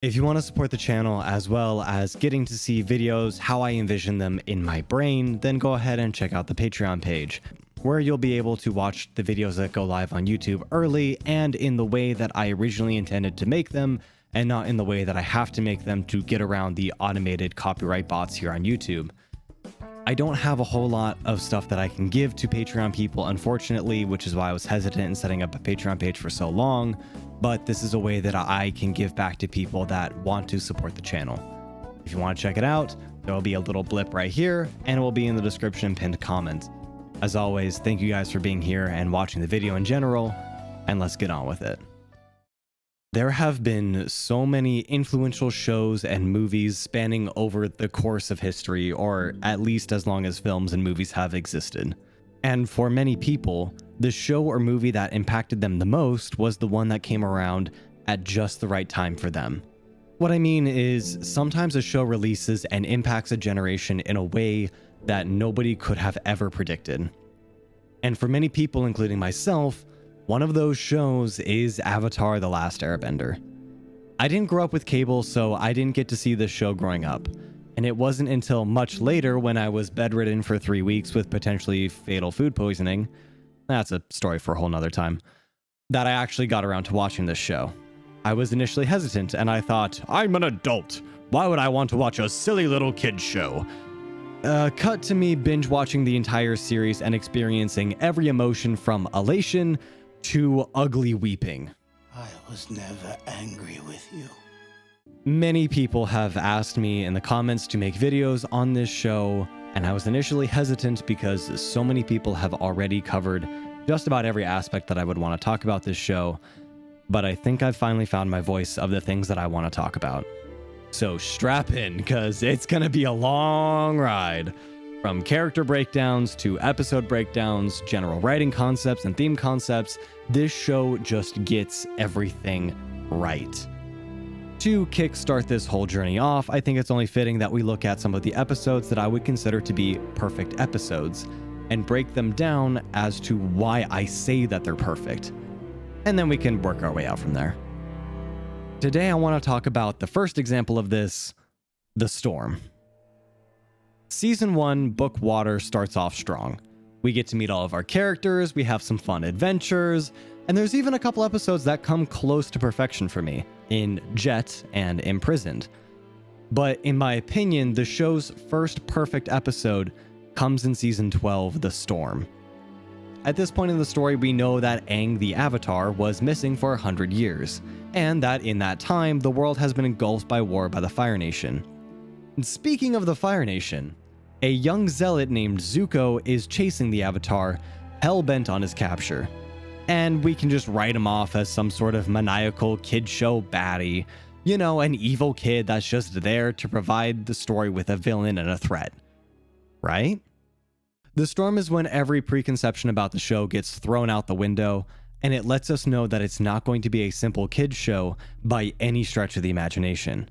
If you want to support the channel as well as getting to see videos how I envision them in my brain, then go ahead and check out the Patreon page, where you'll be able to watch the videos that go live on YouTube early and in the way that I originally intended to make them, and not in the way that I have to make them to get around the automated copyright bots here on YouTube. I don't have a whole lot of stuff that I can give to Patreon people, unfortunately, which is why I was hesitant in setting up a Patreon page for so long, but this is a way that I can give back to people that want to support the channel. If you want to check it out, there will be a little blip right here, and it will be in the description and pinned comment. As always, thank you guys for being here and watching the video in general, and let's get on with it. There have been so many influential shows and movies spanning over the course of history, or at least as long as films and movies have existed. And for many people, the show or movie that impacted them the most was the one that came around at just the right time for them. What I mean is, sometimes a show releases and impacts a generation in a way that nobody could have ever predicted. And for many people, including myself, one of those shows is Avatar: The Last Airbender. I didn't grow up with cable, so I didn't get to see this show growing up. And it wasn't until much later, when I was bedridden for 3 weeks with potentially fatal food poisoning, that's a story for a whole nother time, that I actually got around to watching this show. I was initially hesitant, and I thought, I'm an adult. Why would I want to watch a silly little kid's show? Cut to me binge watching the entire series and experiencing every emotion from elation to ugly weeping. I was never angry with you. Many people have asked me in the comments to make videos on this show, and I was initially hesitant because so many people have already covered just about every aspect that I would want to talk about this show, but I think I've finally found my voice of the things that I want to talk about. So strap in, because it's going to be a long ride. From character breakdowns to episode breakdowns, general writing concepts and theme concepts, this show just gets everything right. To kickstart this whole journey off, I think it's only fitting that we look at some of the episodes that I would consider to be perfect episodes, and break them down as to why I say that they're perfect. And then we can work our way out from there. Today I want to talk about the first example of this, The Storm. Season 1, Book Water, starts off strong. We get to meet all of our characters, we have some fun adventures, and there's even a couple episodes that come close to perfection for me, in Jet and Imprisoned. But in my opinion, the show's first perfect episode comes in Season 12, The Storm. At this point in the story, we know that Aang the Avatar was missing for 100 years, and that in that time, the world has been engulfed by war by the Fire Nation. And speaking of the Fire Nation, a young zealot named Zuko is chasing the Avatar, hell-bent on his capture. And we can just write him off as some sort of maniacal kid show baddie. You know, an evil kid that's just there to provide the story with a villain and a threat. Right? The Storm is when every preconception about the show gets thrown out the window, and it lets us know that it's not going to be a simple kid's show by any stretch of the imagination.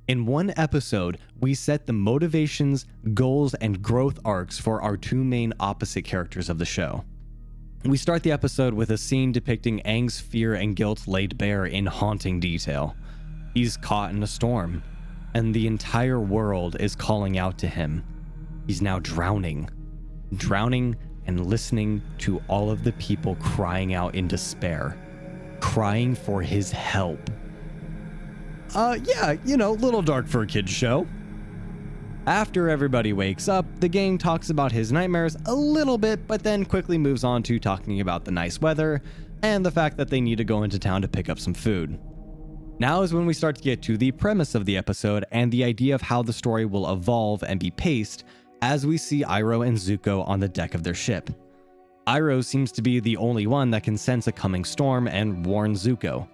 In one episode, we set the motivations, goals, and growth arcs for our two main opposite characters of the show. We start the episode with a scene depicting Aang's fear and guilt laid bare in haunting detail. He's caught in a storm, and the entire world is calling out to him. He's now drowning and listening to all of the people crying out in despair, crying for his help. Yeah, you know, little dark for a kid's show. After everybody wakes up, the gang talks about his nightmares a little bit, but then quickly moves on to talking about the nice weather and the fact that they need to go into town to pick up some food. Now is when we start to get to the premise of the episode and the idea of how the story will evolve and be paced as we see Iroh and Zuko on the deck of their ship. Iroh seems to be the only one that can sense a coming storm and warn Zuko.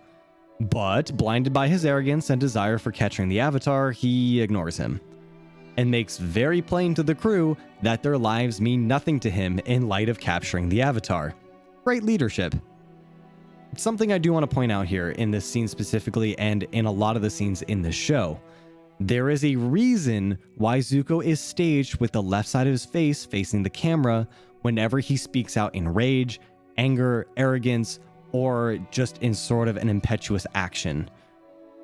But, blinded by his arrogance and desire for catching the Avatar, he ignores him, and makes very plain to the crew that their lives mean nothing to him in light of capturing the Avatar. Great leadership. Something I do want to point out here in this scene specifically, and in a lot of the scenes in this show. There is a reason why Zuko is staged with the left side of his face facing the camera whenever he speaks out in rage, anger, arrogance, or just in sort of an impetuous action.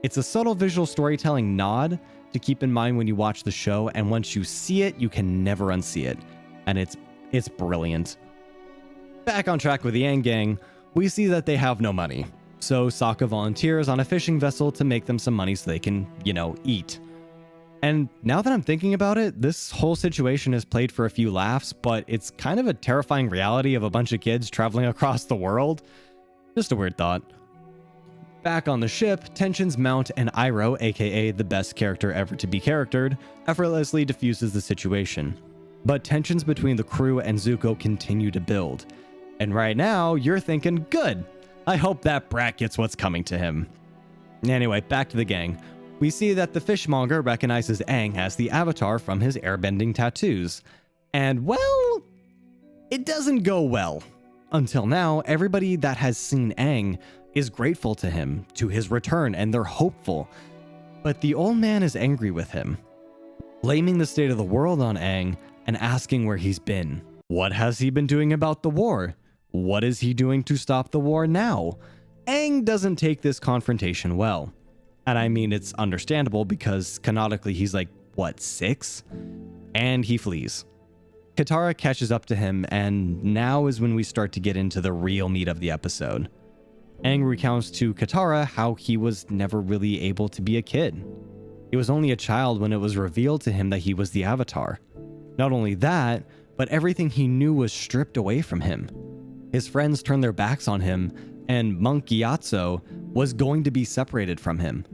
It's a subtle visual storytelling nod to keep in mind when you watch the show, and once you see it, you can never unsee it. And it's brilliant. Back on track with the Aang gang, we see that they have no money. So Sokka volunteers on a fishing vessel to make them some money so they can, eat. And now that I'm thinking about it, this whole situation is played for a few laughs, but it's kind of a terrifying reality of a bunch of kids traveling across the world. Just a weird thought. Back on the ship, tensions mount and Iroh, aka the best character ever to be charactered, effortlessly diffuses the situation. But tensions between the crew and Zuko continue to build. And right now, you're thinking, good, I hope that brat gets what's coming to him. Anyway, back to the gang. We see that the fishmonger recognizes Aang as the Avatar from his airbending tattoos. And well, it doesn't go well. Until now, everybody that has seen Aang is grateful to him, to his return, and they're hopeful. But the old man is angry with him, blaming the state of the world on Aang and asking where he's been. What has he been doing about the war? What is he doing to stop the war now? Aang doesn't take this confrontation well. And I mean, it's understandable because canonically he's like, 6? And he flees. Katara catches up to him, and now is when we start to get into the real meat of the episode. Aang recounts to Katara how he was never really able to be a kid. He was only a child when it was revealed to him that he was the Avatar. Not only that, but everything he knew was stripped away from him. His friends turned their backs on him, and Monk Gyatso was going to be separated from him.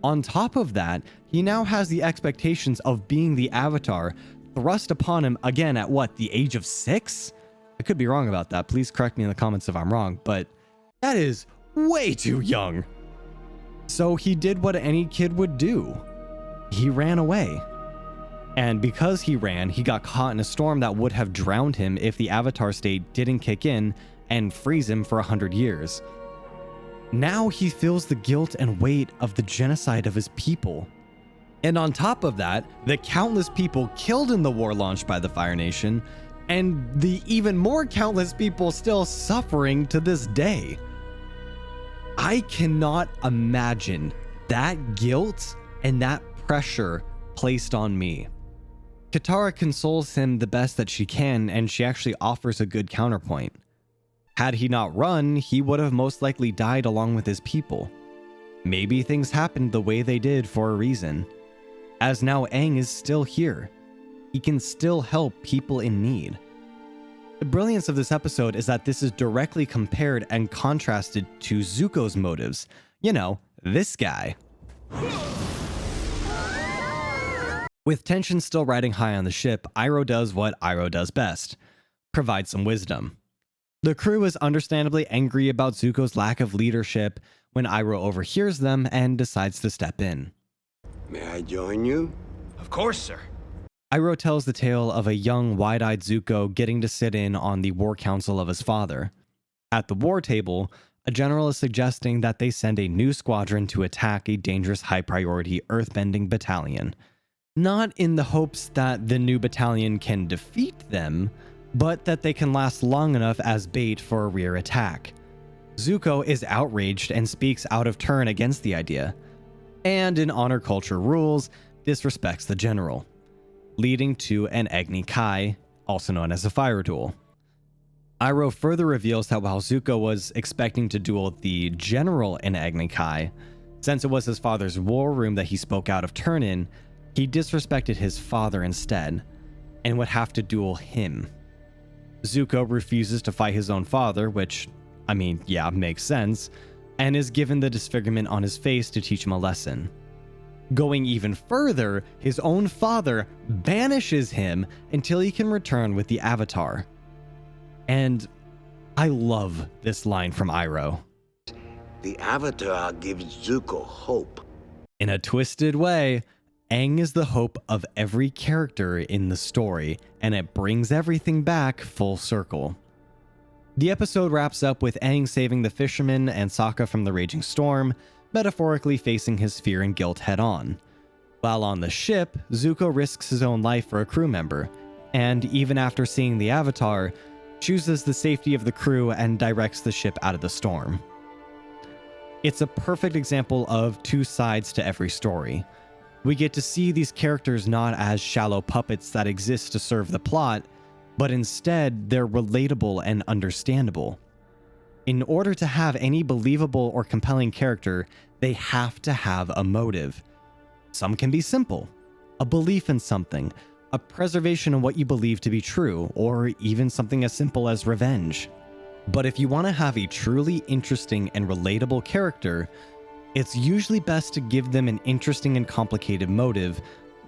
On top of that, he now has the expectations of being the Avatar thrust upon him again at the age of 6? I could be wrong about that. Please correct me in the comments if I'm wrong, but that is way too young. So he did what any kid would do. He ran away. And because he ran, he got caught in a storm that would have drowned him if the Avatar state didn't kick in and freeze him for 100 years. Now he feels the guilt and weight of the genocide of his people. And on top of that, the countless people killed in the war launched by the Fire Nation, and the even more countless people still suffering to this day. I cannot imagine that guilt and that pressure placed on me. Katara consoles him the best that she can, and she actually offers a good counterpoint. Had he not run, he would have most likely died along with his people. Maybe things happened the way they did for a reason. As now Aang is still here. He can still help people in need. The brilliance of this episode is that this is directly compared and contrasted to Zuko's motives. This guy. With tension still riding high on the ship, Iroh does what Iroh does best. Provide some wisdom. The crew is understandably angry about Zuko's lack of leadership when Iroh overhears them and decides to step in. May I join you? Of course, sir. Iroh tells the tale of a young, wide-eyed Zuko getting to sit in on the war council of his father. At the war table, a general is suggesting that they send a new squadron to attack a dangerous high-priority earthbending battalion. Not in the hopes that the new battalion can defeat them, but that they can last long enough as bait for a rear attack. Zuko is outraged and speaks out of turn against the idea, and in honor culture rules, disrespects the general, leading to an Agni Kai, also known as a fire duel. Iroh further reveals that while Zuko was expecting to duel the general in Agni Kai, since it was his father's war room that he spoke out of turn in, he disrespected his father instead, and would have to duel him. Zuko refuses to fight his own father, which, makes sense, and is given the disfigurement on his face to teach him a lesson. Going even further, his own father banishes him until he can return with the Avatar. And I love this line from Iroh. The Avatar gives Zuko hope. In a twisted way, Aang is the hope of every character in the story, and it brings everything back full circle. The episode wraps up with Aang saving the fishermen and Sokka from the raging storm, metaphorically facing his fear and guilt head-on. While on the ship, Zuko risks his own life for a crew member, and even after seeing the Avatar, chooses the safety of the crew and directs the ship out of the storm. It's a perfect example of two sides to every story. We get to see these characters not as shallow puppets that exist to serve the plot, but instead they're relatable and understandable. In order to have any believable or compelling character, they have to have a motive. Some can be simple, a belief in something, a preservation of what you believe to be true, or even something as simple as revenge. But if you want to have a truly interesting and relatable character, it's usually best to give them an interesting and complicated motive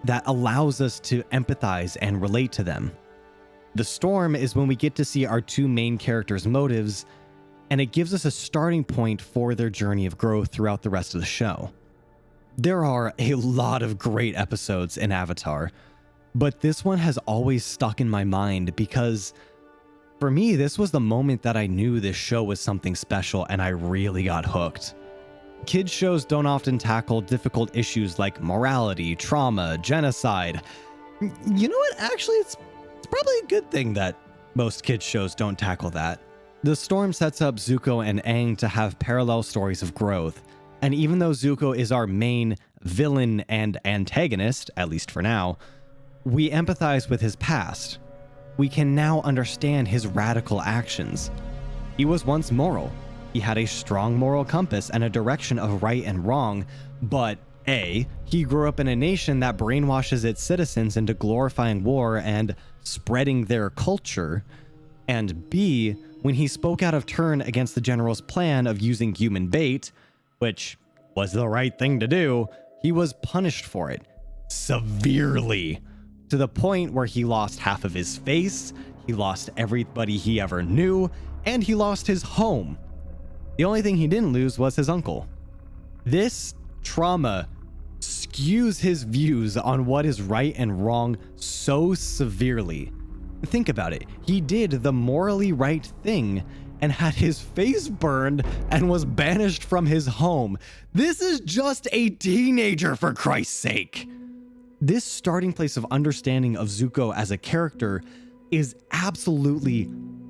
that allows us to empathize and relate to them. The Storm is when we get to see our two main characters' motives, and it gives us a starting point for their journey of growth throughout the rest of the show. There are a lot of great episodes in Avatar, but this one has always stuck in my mind because for me, this was the moment that I knew this show was something special and I really got hooked. Kids shows don't often tackle difficult issues like morality, trauma, genocide. You know what? Actually, it's probably a good thing that most kids shows don't tackle that. The Storm sets up Zuko and Aang to have parallel stories of growth. And even though Zuko is our main villain and antagonist, at least for now, we empathize with his past. We can now understand his radical actions. He was once moral. He had a strong moral compass and a direction of right and wrong, but A, he grew up in a nation that brainwashes its citizens into glorifying war and spreading their culture, and B, when he spoke out of turn against the general's plan of using human bait, which was the right thing to do, he was punished for it severely, to the point where he lost half of his face, he lost everybody he ever knew, and he lost his home. The only thing he didn't lose was his uncle. This trauma skews his views on what is right and wrong so severely. Think about it. He did the morally right thing and had his face burned and was banished from his home. This is just a teenager, for Christ's sake. This starting place of understanding of Zuko as a character is absolutely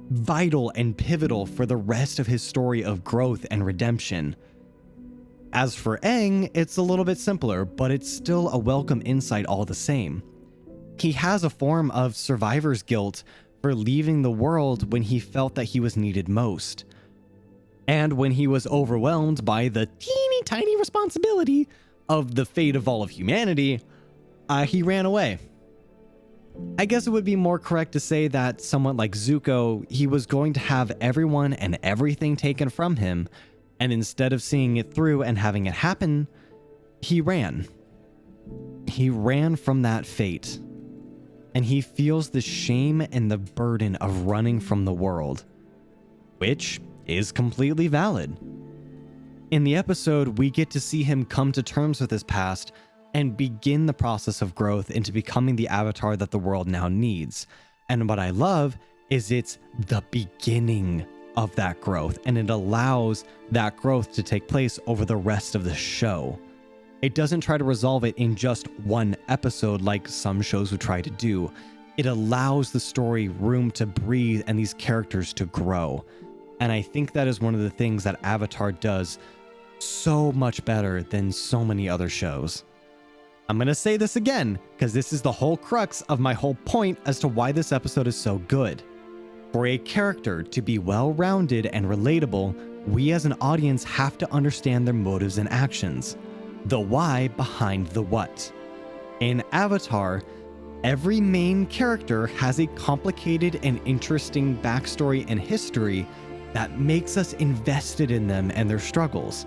vital and pivotal for the rest of his story of growth and redemption. As for Aang, it's a little bit simpler, but it's still a welcome insight all the same. He has a form of survivor's guilt for leaving the world when he felt that he was needed most. And when he was overwhelmed by the teeny tiny responsibility of the fate of all of humanity, he ran away. I guess it would be more correct to say that someone like Zuko, he was going to have everyone and everything taken from him, and instead of seeing it through and having it happen, he ran. He ran from that fate. And he feels the shame and the burden of running from the world, which is completely valid. In the episode, we get to see him come to terms with his past and begin the process of growth into becoming the Avatar that the world now needs. And what I love is it's the beginning of that growth, and it allows that growth to take place over the rest of the show. It doesn't try to resolve it in just one episode like some shows would try to do. It allows the story room to breathe and these characters to grow. And I think that is one of the things that Avatar does so much better than so many other shows. I'm going to say this again, because this is the whole crux of my whole point as to why this episode is so good. For a character to be well-rounded and relatable, we as an audience have to understand their motives and actions. The why behind the what. In Avatar, every main character has a complicated and interesting backstory and history that makes us invested in them and their struggles.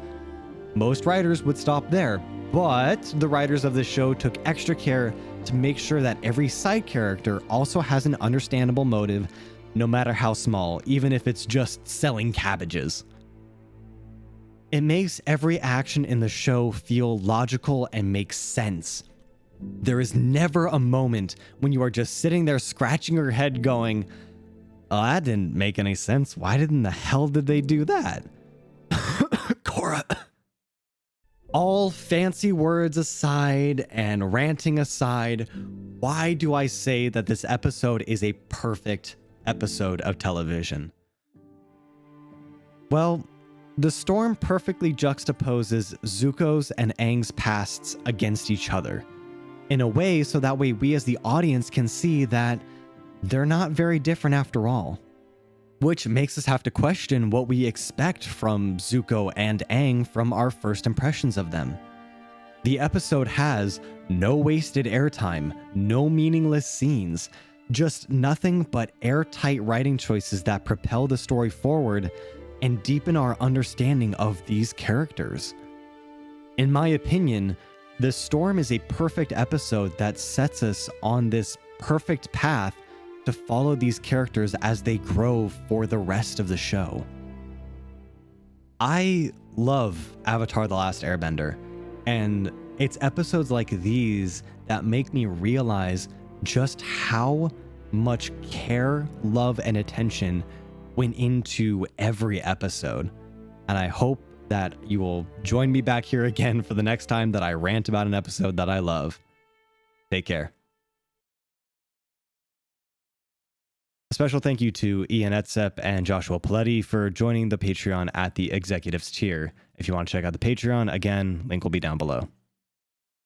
Most writers would stop there, but the writers of the show took extra care to make sure that every side character also has an understandable motive, no matter how small, even if it's just selling cabbages. It makes every action in the show feel logical and make sense. There is never a moment when you are just sitting there scratching your head going, oh, that didn't make any sense. Why in the hell did they do that? Korra. All fancy words aside and ranting aside, why do I say that this episode is a perfect episode of television? Well, The storm perfectly juxtaposes Zuko's and Aang's pasts against each other, in a way so that way we as the audience can see that they're not very different after all. Which makes us have to question what we expect from Zuko and Aang from our first impressions of them. The episode has no wasted airtime, no meaningless scenes, just nothing but airtight writing choices that propel the story forward and deepen our understanding of these characters. In my opinion, The Storm is a perfect episode that sets us on this perfect path to follow these characters as they grow for the rest of the show. I love Avatar: The Last Airbender, and it's episodes like these that make me realize just how much care, love, and attention went into every episode. And I hope that you will join me back here again for the next time that I rant about an episode that I love. Take care. A special thank you to Ian Etsep and Joshua Paletti for joining the Patreon at the Executives tier. If you want to check out the Patreon, again, link will be down below.